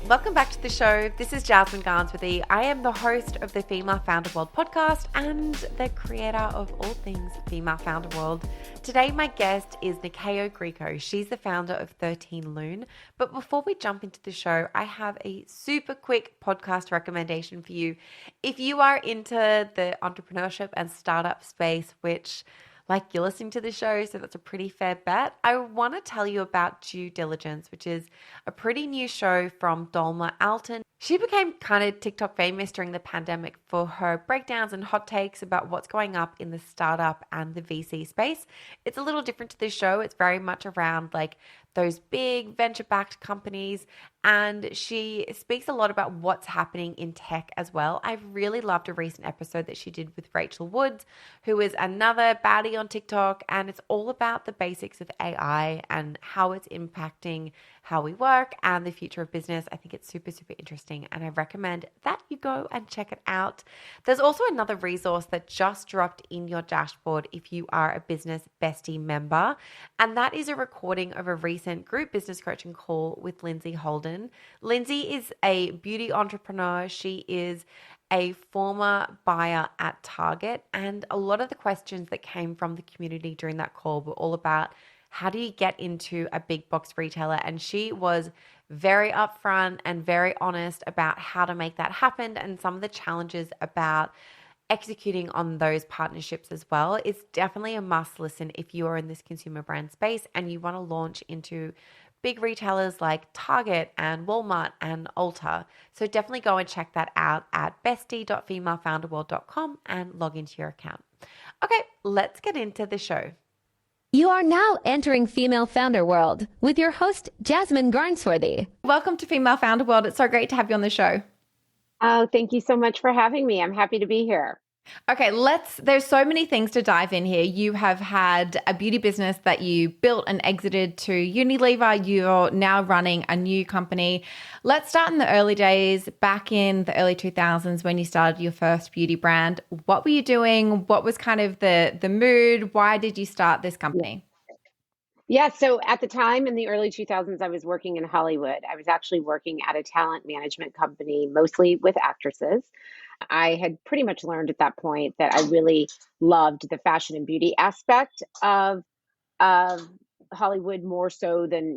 Welcome back to the show. This is Jasmine Garnsworthy. I am the host of the Female Founder World podcast and the creator of all things Female Founder World. Today, my guest is Nyakio Grieco. She's the founder of 13 Lune. But before we jump into the show, I have a super quick podcast recommendation for you. If you are into the entrepreneurship and startup space, which you're listening to the show, so that's a pretty fair bet. I want to tell you about Due Diligence, which is a pretty new show from Dolma Alton. She became kind of TikTok famous during the pandemic for her breakdowns and hot takes about what's going up in the startup and the VC space. It's a little different to this show. It's very much around those big venture-backed companies, and she speaks a lot about what's happening in tech as well. I've really loved a recent episode that she did with Rachel Woods, who is another baddie on TikTok, and it's all about the basics of AI and how it's impacting how we work and the future of business. I think it's super, super interesting, and I recommend that you go and check it out. There's also another resource that just dropped in your dashboard if you are a Business Bestie member, and that is a recording of a recent group business coaching call with Lindsay Holden. Lindsay is a beauty entrepreneur. She is a former buyer at Target, and a lot of the questions that came from the community during that call were all about how do you get into a big box retailer? And she was very upfront and very honest about how to make that happen and some of the challenges about executing on those partnerships as well. It's definitely a must listen if you are in this consumer brand space and you want to launch into big retailers like Target and Walmart and Ulta. So definitely go and check that out at bestie.femalefounderworld.com and log into your account. Okay, let's get into the show. You are now entering Female Founder World with your host, Jasmine Garnsworthy. Welcome to Female Founder World. It's so great to have you on the show. Oh, thank you so much for having me. I'm happy to be here. Okay, there's so many things to dive in here. You have had a beauty business that you built and exited to Unilever. You're now running a new company. Let's start in the early days, back in the early 2000s when you started your first beauty brand. What were you doing? What was kind of the mood? Why did you start this company? Yeah, so at the time in the early 2000s, I was working in Hollywood. I was actually working at a talent management company, mostly with actresses. I had pretty much learned at that point that I really loved the fashion and beauty aspect of Hollywood more so than,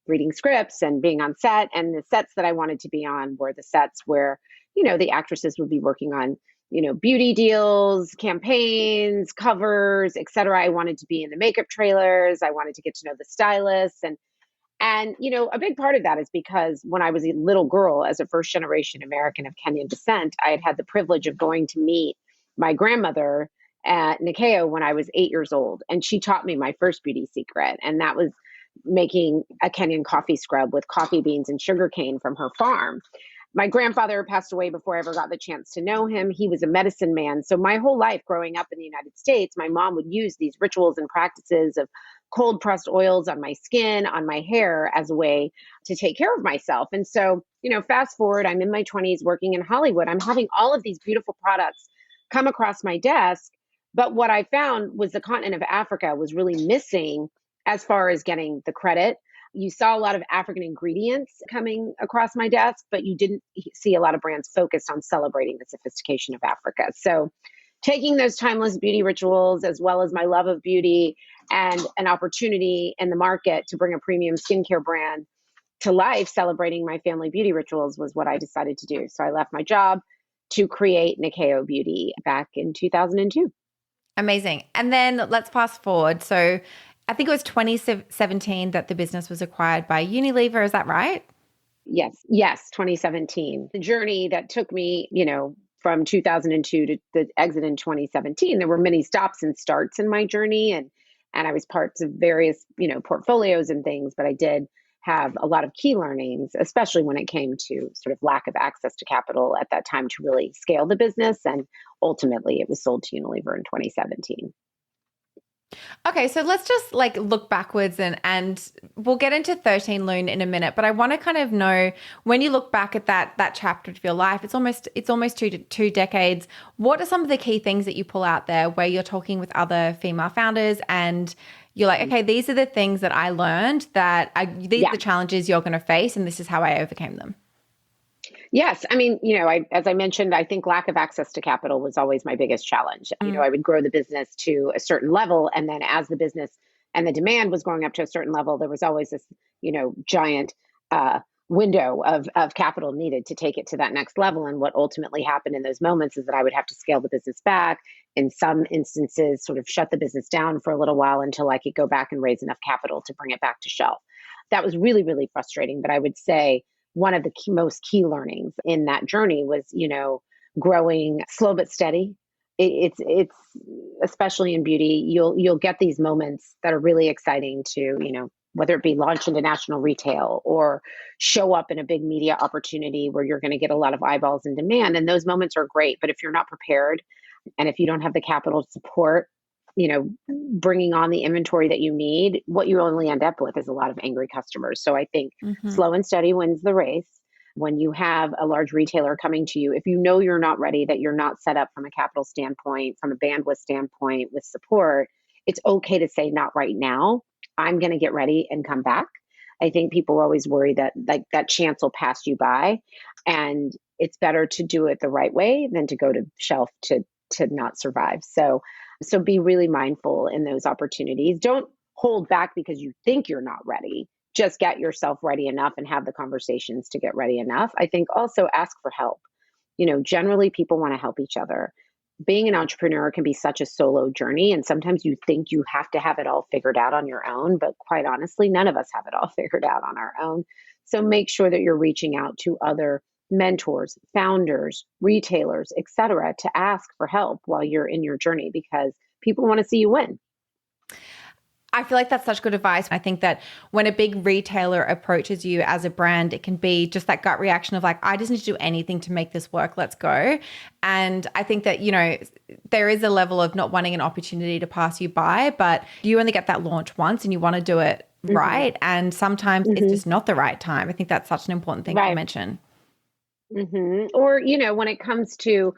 reading scripts and being on set. And the sets that I wanted to be on were the sets where, the actresses would be working on, beauty deals, campaigns, covers, et cetera. I wanted to be in the makeup trailers. I wanted to get to know the stylists. And a big part of that is because when I was a little girl, as a first generation American of Kenyan descent, I had the privilege of going to meet my grandmother at Nyakio when I was 8 years old. And she taught me my first beauty secret. And that was making a Kenyan coffee scrub with coffee beans and sugarcane from her farm. My grandfather passed away before I ever got the chance to know him. He was a medicine man. So my whole life growing up in the United States, my mom would use these rituals and practices of cold pressed oils on my skin, on my hair as a way to take care of myself. And so, fast forward, I'm in my 20s working in Hollywood. I'm having all of these beautiful products come across my desk. But what I found was the continent of Africa was really missing as far as getting the credit. You saw a lot of African ingredients coming across my desk, but you didn't see a lot of brands focused on celebrating the sophistication of Africa. So taking those timeless beauty rituals, as well as my love of beauty and an opportunity in the market to bring a premium skincare brand to life, celebrating my family beauty rituals, was what I decided to do. So I left my job to create Nyakio Beauty back in 2002. Amazing. And then let's fast forward. So I think it was 2017 that the business was acquired by Unilever. Is that right? Yes, 2017. The journey that took me, from 2002 to the exit in 2017, there were many stops and starts in my journey. And I was parts of various, portfolios and things, but I did have a lot of key learnings, especially when it came to sort of lack of access to capital at that time to really scale the business. And ultimately it was sold to Unilever in 2017. Okay, so let's just look backwards and we'll get into 13 Lune in a minute, but I want to kind of know, when you look back at that chapter of your life, it's almost two decades. What are some of the key things that you pull out there where you're talking with other female founders and you're like, okay, these are the things that I learned these are the challenges you're going to face and this is how I overcame them? Yes. I mean, as I mentioned, I think lack of access to capital was always my biggest challenge. I would grow the business to a certain level. And then as the business and the demand was going up to a certain level, there was always this, giant uh, window of capital needed to take it to that next level. And what ultimately happened in those moments is that I would have to scale the business back. In some instances, sort of shut the business down for a little while until I could go back and raise enough capital to bring it back to shelf. That was really, really frustrating. But I would say, one of the most key learnings in that journey was, growing slow but steady. It's especially in beauty, you'll get these moments that are really exciting to, whether it be launch into national retail or show up in a big media opportunity where you're going to get a lot of eyeballs and demand. And those moments are great. But if you're not prepared and if you don't have the capital to support, bringing on the inventory that you need, what you only end up with is a lot of angry customers. So I think slow and steady wins the race. When you have a large retailer coming to you, if you know you're not ready, that you're not set up from a capital standpoint, from a bandwidth standpoint with support, it's okay to say not right now. I'm going to get ready and come back. I think people always worry that like that chance will pass you by, and it's better to do it the right way than to go to shelf to not survive. So be really mindful in those opportunities. Don't hold back because you think you're not ready. Just get yourself ready enough and have the conversations to get ready enough. I think also ask for help. Generally people want to help each other. Being an entrepreneur can be such a solo journey. And sometimes you think you have to have it all figured out on your own. But quite honestly, none of us have it all figured out on our own. So make sure that you're reaching out to other mentors, founders, retailers, etc., to ask for help while you're in your journey because people want to see you win. I feel like that's such good advice. I think that when a big retailer approaches you as a brand, it can be just that gut reaction of like, I just need to do anything to make this work. Let's go. And I think that, there is a level of not wanting an opportunity to pass you by, but you only get that launch once and you want to do it right. And sometimes it's just not the right time. I think that's such an important thing to mention. Or, when it comes to,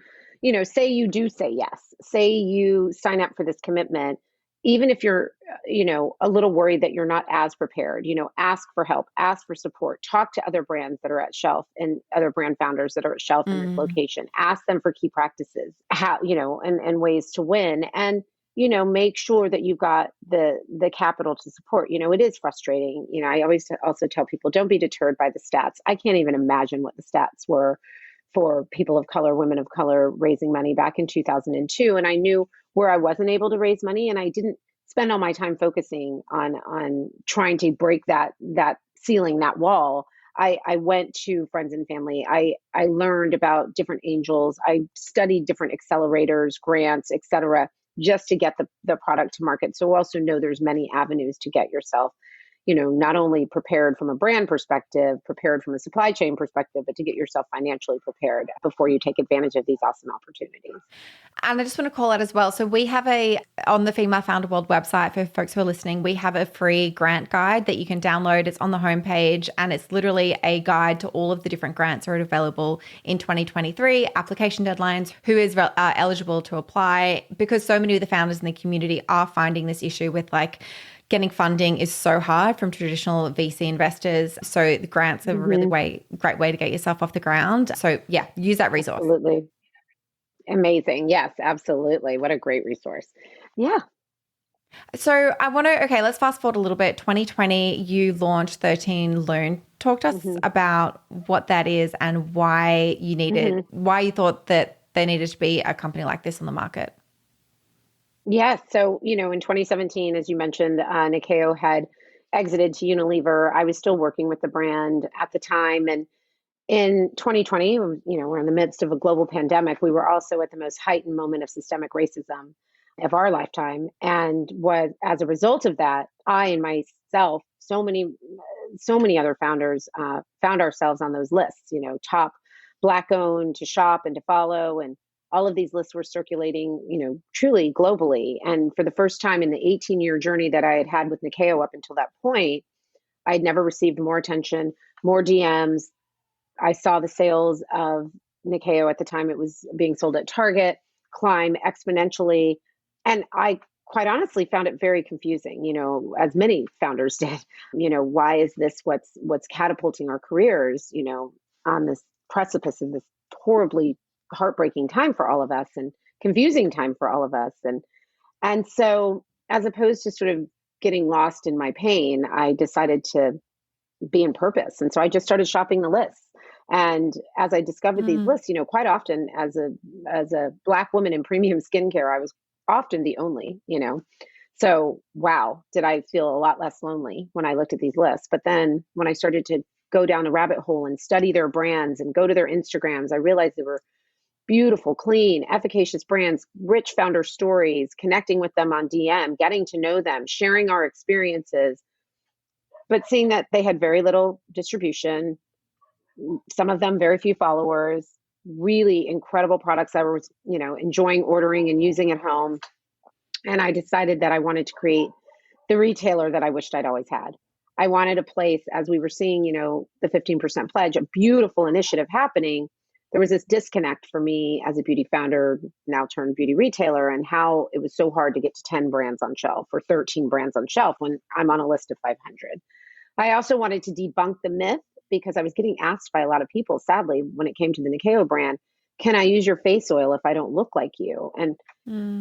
say you do say yes, say you sign up for this commitment, even if you're, a little worried that you're not as prepared, ask for help, ask for support, talk to other brands that are at shelf and other brand founders that are at shelf in this location, ask them for key practices, how, and ways to win. And, make sure that you've got the capital to support. It is frustrating. I always also tell people, don't be deterred by the stats. I can't even imagine what the stats were for people of color, women of color raising money back in 2002. And I knew where I wasn't able to raise money, and I didn't spend all my time focusing on trying to break that ceiling, that wall. I went to friends and family. I learned about different angels. I studied different accelerators, grants, etc., just to get the product to market. So also know there's many avenues to get yourself, not only prepared from a brand perspective, prepared from a supply chain perspective, but to get yourself financially prepared before you take advantage of these awesome opportunities. And I just want to call out as well. So we have on the Female Founder World website, for folks who are listening, we have a free grant guide that you can download. It's on the homepage, and it's literally a guide to all of the different grants that are available in 2023, application deadlines, who is eligible to apply, because so many of the founders in the community are finding this issue with like, getting funding is so hard from traditional VC investors. So the grants are a really great way to get yourself off the ground. So yeah, use that resource. Absolutely. Amazing. Yes, absolutely. What a great resource. Yeah. So let's fast forward a little bit. 2020, you launched 13 Lune. Talk to us about what that is and why you thought that there needed to be a company like this on the market. Yes. So, in 2017, as you mentioned, Nyakio had exited to Unilever. I was still working with the brand at the time. And in 2020, we're in the midst of a global pandemic. We were also at the most heightened moment of systemic racism of our lifetime. And as a result of that, I and myself, so many other founders found ourselves on those lists, top Black owned to shop and to follow. And all of these lists were circulating, truly globally. And for the first time in the 18-year journey that I had with Nyakio up until that point, I'd never received more attention, more DMs. I saw the sales of Nyakio at the time it was being sold at Target climb exponentially. And I quite honestly found it very confusing, as many founders did. Why is this what's catapulting our careers, on this precipice of this horribly heartbreaking time for all of us and confusing time for all of us. And so as opposed to sort of getting lost in my pain, I decided to be in purpose. And so I just started shopping the lists. And as I discovered these lists, quite often as a Black woman in premium skincare, I was often the only, So, wow, did I feel a lot less lonely when I looked at these lists. But then when I started to go down the rabbit hole and study their brands and go to their Instagrams, I realized they were beautiful, clean, efficacious brands, rich founder stories, connecting with them on DM, getting to know them, sharing our experiences, but seeing that they had very little distribution, some of them very few followers, really incredible products I was, enjoying ordering and using at home. And I decided that I wanted to create the retailer that I wished I'd always had. I wanted a place, as we were seeing, the 15% pledge, a beautiful initiative happening. There was this disconnect for me as a beauty founder, now turned beauty retailer, and how it was so hard to get to 10 brands on shelf or 13 brands on shelf when I'm on a list of 500. I also wanted to debunk the myth because I was getting asked by a lot of people, sadly, when it came to the Nyakio brand, can I use your face oil if I don't look like you? And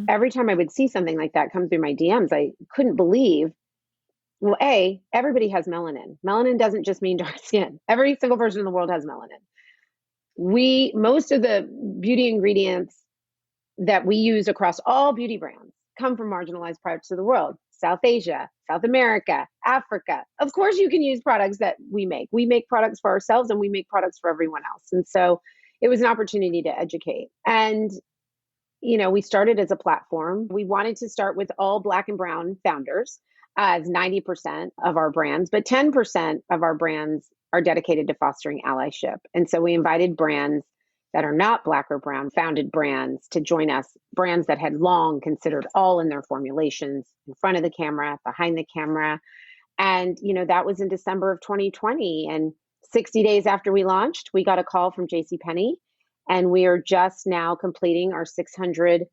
every time I would see something like that come through my DMs, I couldn't believe, well, everybody has melanin. Melanin doesn't just mean dark skin. Every single person in the world has melanin. Most of the beauty ingredients that we use across all beauty brands come from marginalized parts of the world. South Asia, South America, Africa. Of course, you can use products that we make. We make products for ourselves and we make products for everyone else. And so it was an opportunity to educate. And, we started as a platform. We wanted to start with all Black and brown founders as 90% of our brands, but 10% of our brands are dedicated to fostering allyship. And so we invited brands that are not Black or brown founded brands to join us, brands that had long considered all in their formulations in front of the camera, behind the camera. And, that was in December of 2020. And 60 days after we launched, we got a call from JCPenney, and we are just now completing our 600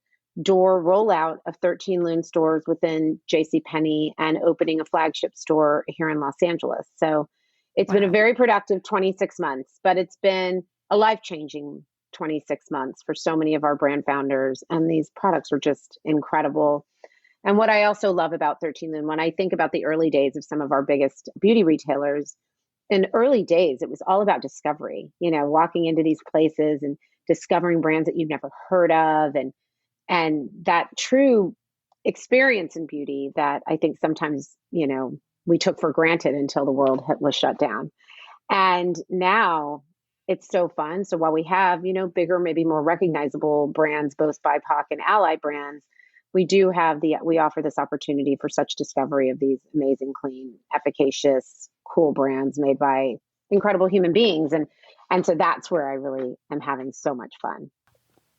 door rollout of 13 Lune stores within JCPenney and opening a flagship store here in Los Angeles. So it's been a very productive 26 months, but it's been a life-changing 26 months for so many of our brand founders. And these products are just incredible. And what I also love about 13 Lune, when I think about the early days of some of our biggest beauty retailers, in early days, it was all about discovery, walking into these places and discovering brands that you've never heard of, and that true experience in beauty that I think sometimes, we took for granted until the world was shut down. And now it's so fun. So while we have, bigger, maybe more recognizable brands, both BIPOC and ally brands, we offer this opportunity for such discovery of these amazing, clean, efficacious, cool brands made by incredible human beings. And so that's where I really am having so much fun.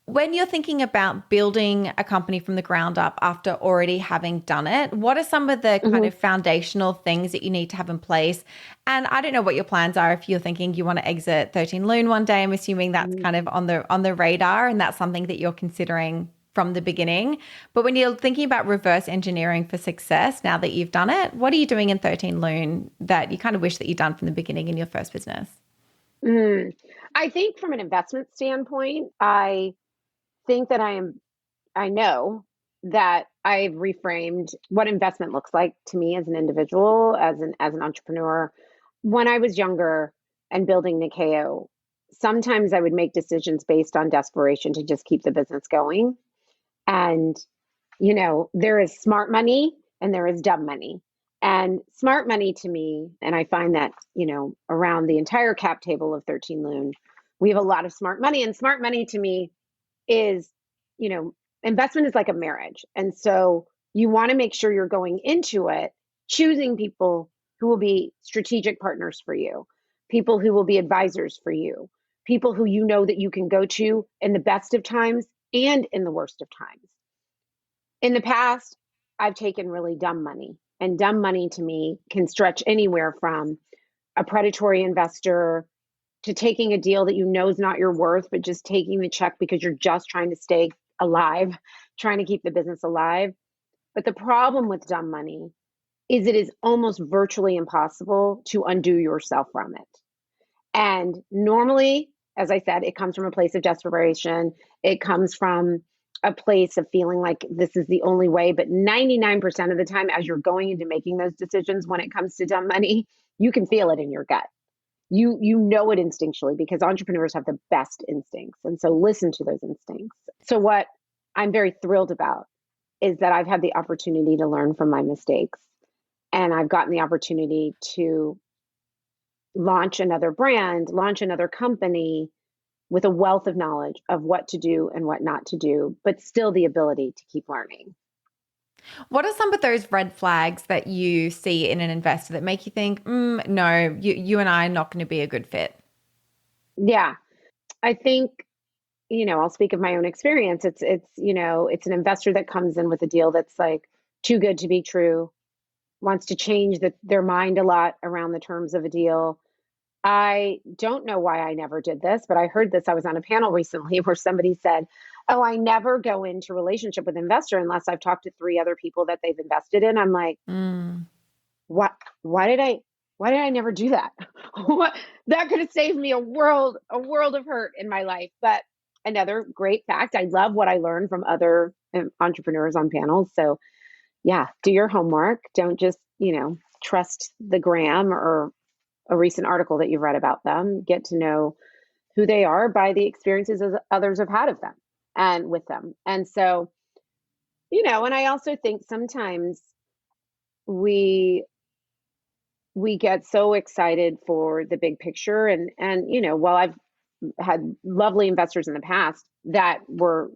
When you're thinking about building a company from the ground up after already having done it, what are some of the kind of foundational things that you need to have in place? And I don't know what your plans are if you're thinking you want to exit 13 Lune one day. I'm assuming that's kind of on the radar, and that's something that you're considering from the beginning. But when you're thinking about reverse engineering for success, now that you've done it, what are you doing in 13 Lune that you kind of wish that you'd done from the beginning in your first business? I think from an investment standpoint, I think that I know that I've reframed what investment looks like to me as an individual, as an entrepreneur. When I was younger and building Nyakio, sometimes I would make decisions based on desperation to just keep the business going. And, there is smart money and there is dumb money. And smart money to me, and I find that, around the entire cap table of 13 Lune, we have a lot of smart money. And smart money to me is, investment is like a marriage. And so you want to make sure you're going into it, choosing people who will be strategic partners for you, people who will be advisors for you, people who that you can go to in the best of times and in the worst of times. In the past, I've taken really dumb money, and dumb money to me can stretch anywhere from a predatory investor to taking a deal that is not your worth, but just taking the check because you're just trying to stay alive, trying to keep the business alive. But the problem with dumb money is it is almost virtually impossible to undo yourself from it. And normally, as I said, it comes from a place of desperation. It comes from a place of feeling like this is the only way. But 99% of the time, as you're going into making those decisions when it comes to dumb money, you can feel it in your gut. You know it instinctually because entrepreneurs have the best instincts. And so listen to those instincts. So what I'm very thrilled about is that I've had the opportunity to learn from my mistakes. And I've gotten the opportunity to launch another brand, launch another company with a wealth of knowledge of what to do and what not to do, but still the ability to keep learning. What are some of those red flags that you see in an investor that make you think, no, you and I are not going to be a good fit? Yeah, I think, I'll speak of my own experience. It's an investor that comes in with a deal that's like too good to be true, wants to change their mind a lot around the terms of a deal. I don't know why I never did this, but I heard this. I was on a panel recently where somebody said, "Oh, I never go into relationship with an investor unless I've talked to three other people that they've invested in." I'm like, what? Why did I never do that? What that could have saved me a world of hurt in my life. But another great fact, I love what I learned from other entrepreneurs on panels. So yeah, do your homework. Don't just, trust the gram or a recent article that you've read about them. Get to know who they are by the experiences that others have had of them and with them. And so, and I also think sometimes we get so excited for the big picture and while I've had lovely investors in the past that were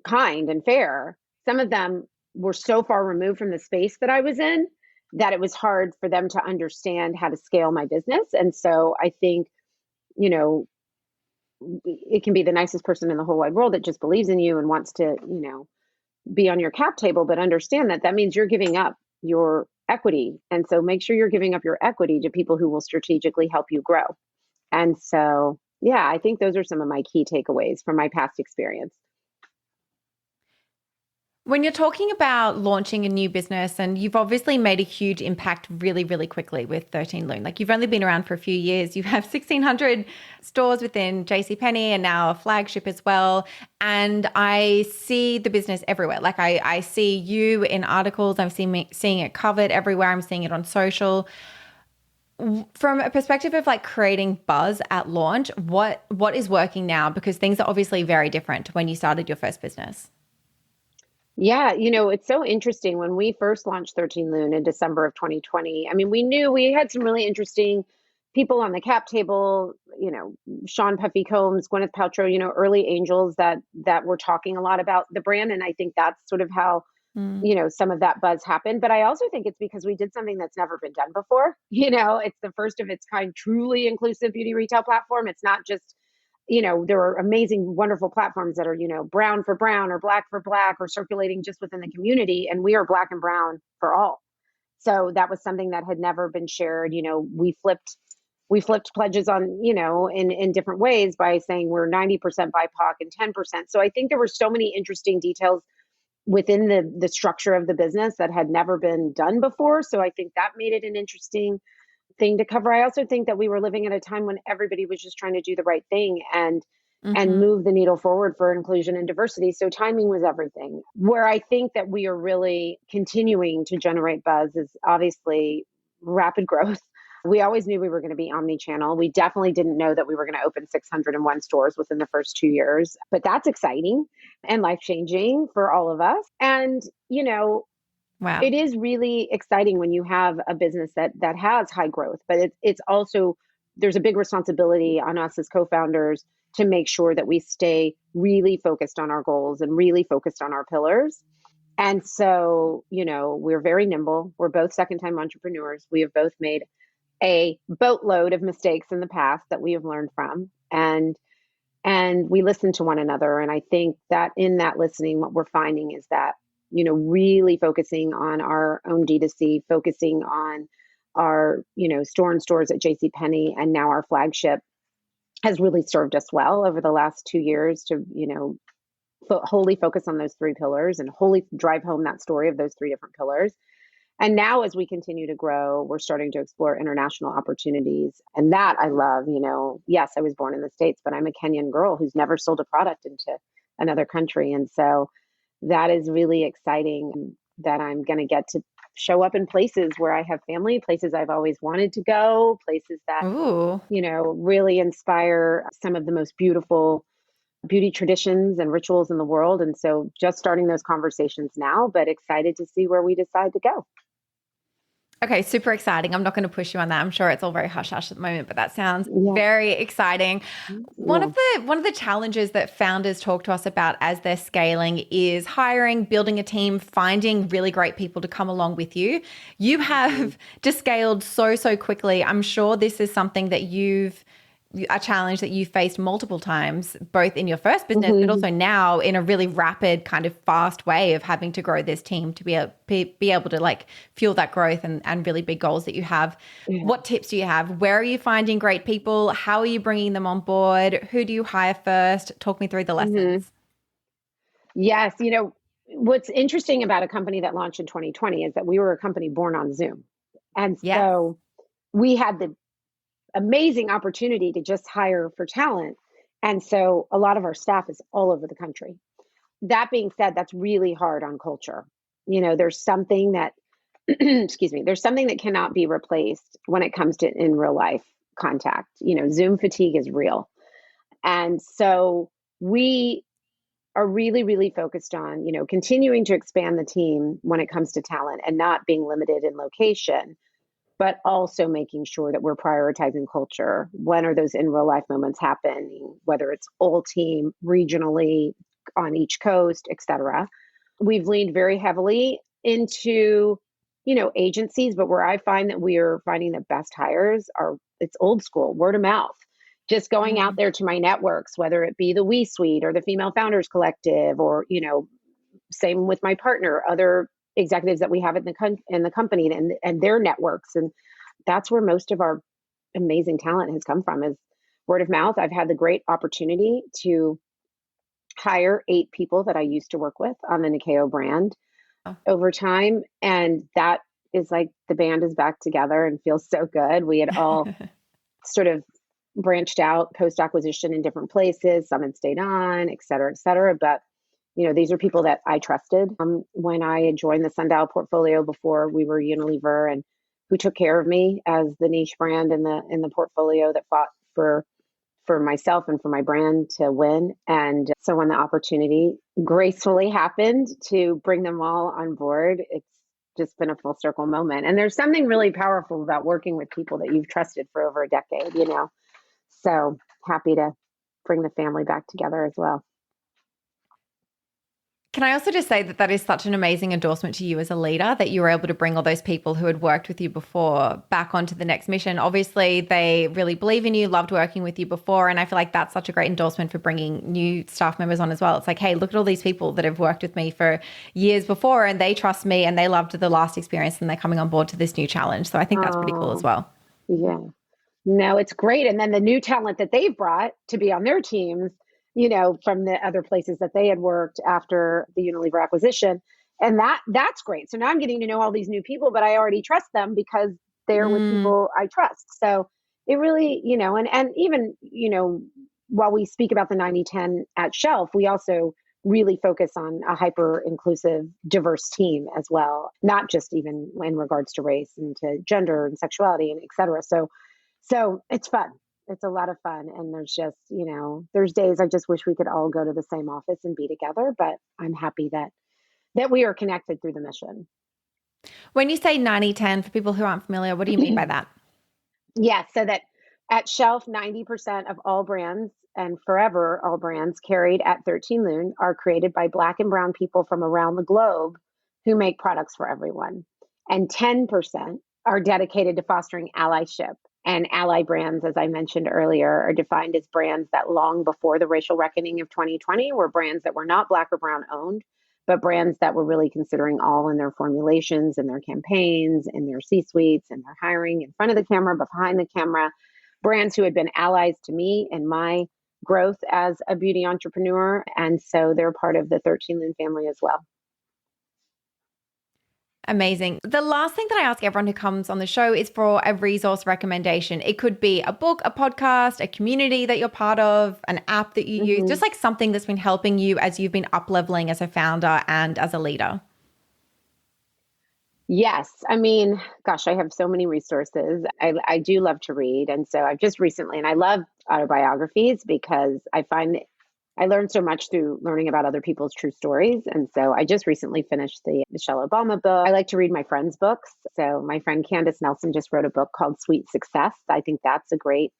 kind and fair, some of them were so far removed from the space that I was in that it was hard for them to understand how to scale my business. And so I think, you know, it can be the nicest person in the whole wide world that just believes in you and wants to, be on your cap table, but understand that that means you're giving up your equity. And so make sure you're giving up your equity to people who will strategically help you grow. And so, yeah, I think those are some of my key takeaways from my past experience. When you're talking about launching a new business, and you've obviously made a huge impact really, really quickly with 13 Lune. Like, you've only been around for a few years. You have 1,600 stores within JCPenney and now a flagship as well. And I see the business everywhere. Like, I see you in articles. I'm seeing it covered everywhere. I'm seeing it on social. From a perspective of like creating buzz at launch, what is working now? Because things are obviously very different to when you started your first business. Yeah, it's so interesting. When we first launched 13 Lune in December of 2020, I mean, we knew we had some really interesting people on the cap table, Sean Puffy Combs, Gwyneth Paltrow, early angels that were talking a lot about the brand. And I think that's sort of how, some of that buzz happened. But I also think it's because we did something that's never been done before. It's the first of its kind, truly inclusive beauty retail platform. It's not just there are amazing, wonderful platforms that are, brown for brown or black for black or circulating just within the community. And we are black and brown for all. So that was something that had never been shared. We flipped pledges on, in different ways by saying we're 90% BIPOC and 10%. So I think there were so many interesting details within the structure of the business that had never been done before. So I think that made it an interesting thing to cover. I also think that we were living at a time when everybody was just trying to do the right thing and move the needle forward for inclusion and diversity. So timing was everything. Where I think that we are really continuing to generate buzz is obviously rapid growth. We always knew we were going to be omni-channel. We definitely didn't know that we were going to open 601 stores within the first 2 years, but that's exciting and life-changing for all of us. And, Wow. it is really exciting when you have a business that has high growth, but it's also, there's a big responsibility on us as co-founders to make sure that we stay really focused on our goals and really focused on our pillars. And so, we're very nimble. We're both second-time entrepreneurs. We have both made a boatload of mistakes in the past that we have learned from. And we listen to one another. And I think that in that listening, what we're finding is that really focusing on our own D2C, focusing on our, stores at JCPenney and now our flagship has really served us well over the last 2 years to, wholly focus on those three pillars and wholly drive home that story of those three different pillars. And now as we continue to grow, we're starting to explore international opportunities. And that I love, yes, I was born in the States, but I'm a Kenyan girl who's never sold a product into another country. And so that is really exciting that I'm going to get to show up in places where I have family, places I've always wanted to go, places that, Ooh. really inspire some of the most beautiful beauty traditions and rituals in the world. And so just starting those conversations now, but excited to see where we decide to go. Okay, super exciting. I'm not going to push you on that. I'm sure it's all very hush hush at the moment, but that sounds Yeah. very exciting. One Yeah. of the challenges that founders talk to us about as they're scaling is hiring, building a team, finding really great people to come along with you. You have just scaled so quickly. I'm sure this is something that a challenge that you faced multiple times, both in your first business, but also now in a really rapid kind of fast way of having to grow this team to be able to like fuel that growth and really big goals that you have. Yeah. What tips do you have? Where are you finding great people? How are you bringing them on board? Who do you hire first? Talk me through the lessons. Yes. What's interesting about a company that launched in 2020 is that we were a company born on Zoom. And Yes. so we had the amazing opportunity to just hire for talent. And so a lot of our staff is all over the country. That being said, that's really hard on culture. There's something that, excuse me, there's something that cannot be replaced when it comes to in real life contact. Zoom fatigue is real. And so we are really, really focused on, continuing to expand the team when it comes to talent and not being limited in location, but also making sure that we're prioritizing culture. When are those in real life moments happening, whether it's all team, regionally, on each coast, et cetera. We've leaned very heavily into, agencies, but where I find that we are finding the best hires are, it's old school, word of mouth. Just going out there to my networks, whether it be the We Suite or the Female Founders Collective, or, same with my partner, other executives that we have in the company and their networks. And that's where most of our amazing talent has come from, is word of mouth. I've had the great opportunity to hire 8 people that I used to work with on the Nyakio brand over time. And that is like the band is back together and feels so good. We had all sort of branched out post acquisition in different places. Some had stayed on, et cetera, et cetera. But these are people that I trusted when I had joined the Sundial portfolio before we were Unilever, and who took care of me as the niche brand in the portfolio that fought for myself and for my brand to win. And so when the opportunity gracefully happened to bring them all on board, it's just been a full circle moment. And there's something really powerful about working with people that you've trusted for over a decade, So happy to bring the family back together as well. Can I also just say that is such an amazing endorsement to you as a leader, that you were able to bring all those people who had worked with you before back onto the next mission. Obviously, they really believe in you, loved working with you before. And I feel like that's such a great endorsement for bringing new staff members on as well. It's like, hey, look at all these people that have worked with me for years before, and they trust me and they loved the last experience, and they're coming on board to this new challenge. So I think that's pretty cool as well. Yeah. No, it's great. And then the new talent that they've brought to be on their teams, from the other places that they had worked after the Unilever acquisition. And that's great. So now I'm getting to know all these new people, but I already trust them because they're with people I trust. So it really, and even, while we speak about the 90-10 at Shelf, we also really focus on a hyper inclusive, diverse team as well, not just even in regards to race and to gender and sexuality and et cetera. So it's fun. It's a lot of fun. And there's just, there's days I just wish we could all go to the same office and be together, but I'm happy that we are connected through the mission. When you say 90-10, for people who aren't familiar, what do you mean by that? Yeah, so that at Shelf, 90% of all brands, and forever all brands carried at 13 Lune, are created by Black and brown people from around the globe who make products for everyone. And 10% are dedicated to fostering allyship. And ally brands, as I mentioned earlier, are defined as brands that long before the racial reckoning of 2020 were brands that were not Black or brown owned, but brands that were really considering all in their formulations and their campaigns and their C-suites and their hiring in front of the camera, behind the camera. Brands who had been allies to me and my growth as a beauty entrepreneur. And so they're part of the 13 Lune family as well. Amazing. The last thing that I ask everyone who comes on the show is for a resource recommendation. It could be a book, a podcast, a community that you're part of, an app that you use, just like something that's been helping you as you've been up-leveling as a founder and as a leader. Yes. I mean, gosh, I have so many resources. I do love to read. And so I've just recently, and I love autobiographies because I find I learned so much through learning about other people's true stories. And so I just recently finished the Michelle Obama book. I like to read my friends' books. So my friend Candace Nelson just wrote a book called Sweet Success. I think that's a great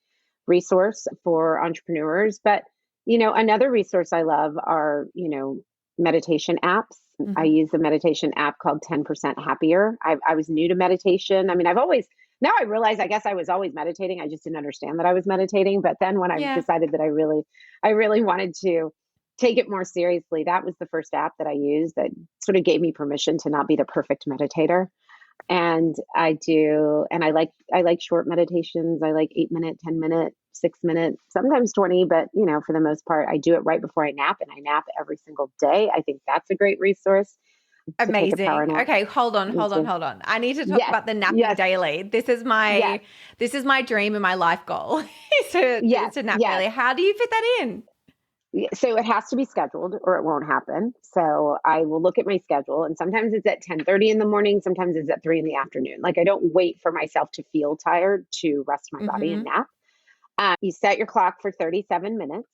resource for entrepreneurs. But, another resource I love are, meditation apps. I use a meditation app called 10% Happier. I was new to meditation. I mean, now I realize, I guess I was always meditating. I just didn't understand that I was meditating. But then when I decided that I really wanted to take it more seriously, that was the first app that I used that sort of gave me permission to not be the perfect meditator. And I like short meditations. I like 8-minute, 10-minute, 6-minute, sometimes 20, but for the most part, I do it right before I nap, and I nap every single day. I think that's a great resource. Amazing. Okay, hold on. I need to talk about the napping daily. This is my dream and my life goal is to nap daily. How do you fit that in? So it has to be scheduled or it won't happen. So I will look at my schedule, and sometimes it's at 10:30 in the morning. Sometimes it's at 3 in the afternoon. Like, I don't wait for myself to feel tired to rest my body and nap. You set your clock for 37 minutes.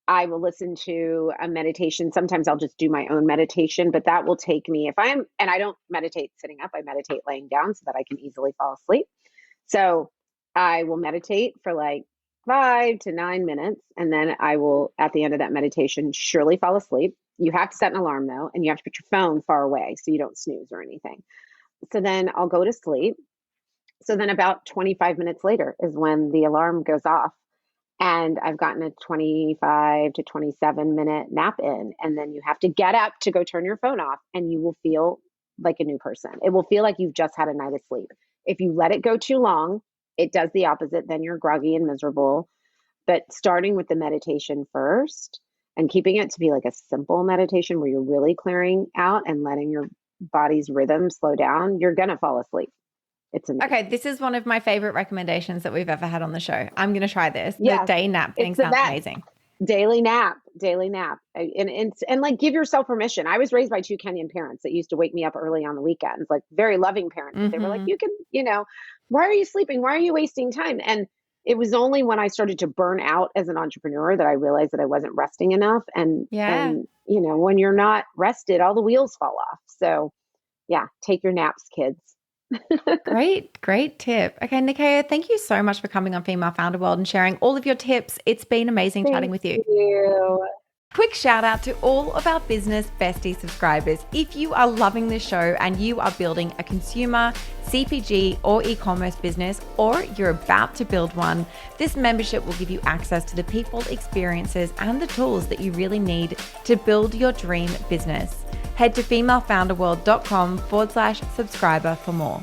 I will listen to a meditation. Sometimes I'll just do my own meditation, but that will take me, and I don't meditate sitting up, I meditate laying down so that I can easily fall asleep. So I will meditate for like 5 to 9 minutes. And then I will, at the end of that meditation, surely fall asleep. You have to set an alarm though, and you have to put your phone far away so you don't snooze or anything. So then I'll go to sleep. So then about 25 minutes later is when the alarm goes off, and I've gotten a 25 to 27-minute nap in. And then you have to get up to go turn your phone off, and you will feel like a new person. It will feel like you've just had a night of sleep. If you let it go too long, it does the opposite. Then you're groggy and miserable. But starting with the meditation first and keeping it to be like a simple meditation where you're really clearing out and letting your body's rhythm slow down, you're going to fall asleep. It's amazing. Okay, this is one of my favorite recommendations that we've ever had on the show. I'm going to try this. The day nap thing sounds amazing. Daily nap. And like, give yourself permission. I was raised by 2 Kenyan parents that used to wake me up early on the weekends, like very loving parents. They were like, you can, why are you sleeping? Why are you wasting time? And it was only when I started to burn out as an entrepreneur that I realized that I wasn't resting enough. And when you're not rested, all the wheels fall off. So take your naps, kids. Great tip. Okay, Nyakio, thank you so much for coming on Female Founder World and sharing all of your tips. It's been amazing chatting with you. Thank you. Quick shout out to all of our Business Bestie subscribers. If you are loving this show and you are building a consumer, CPG, or e-commerce business, or you're about to build one, this membership will give you access to the people, experiences, and the tools that you really need to build your dream business. Head to femalefounderworld.com/subscriber for more.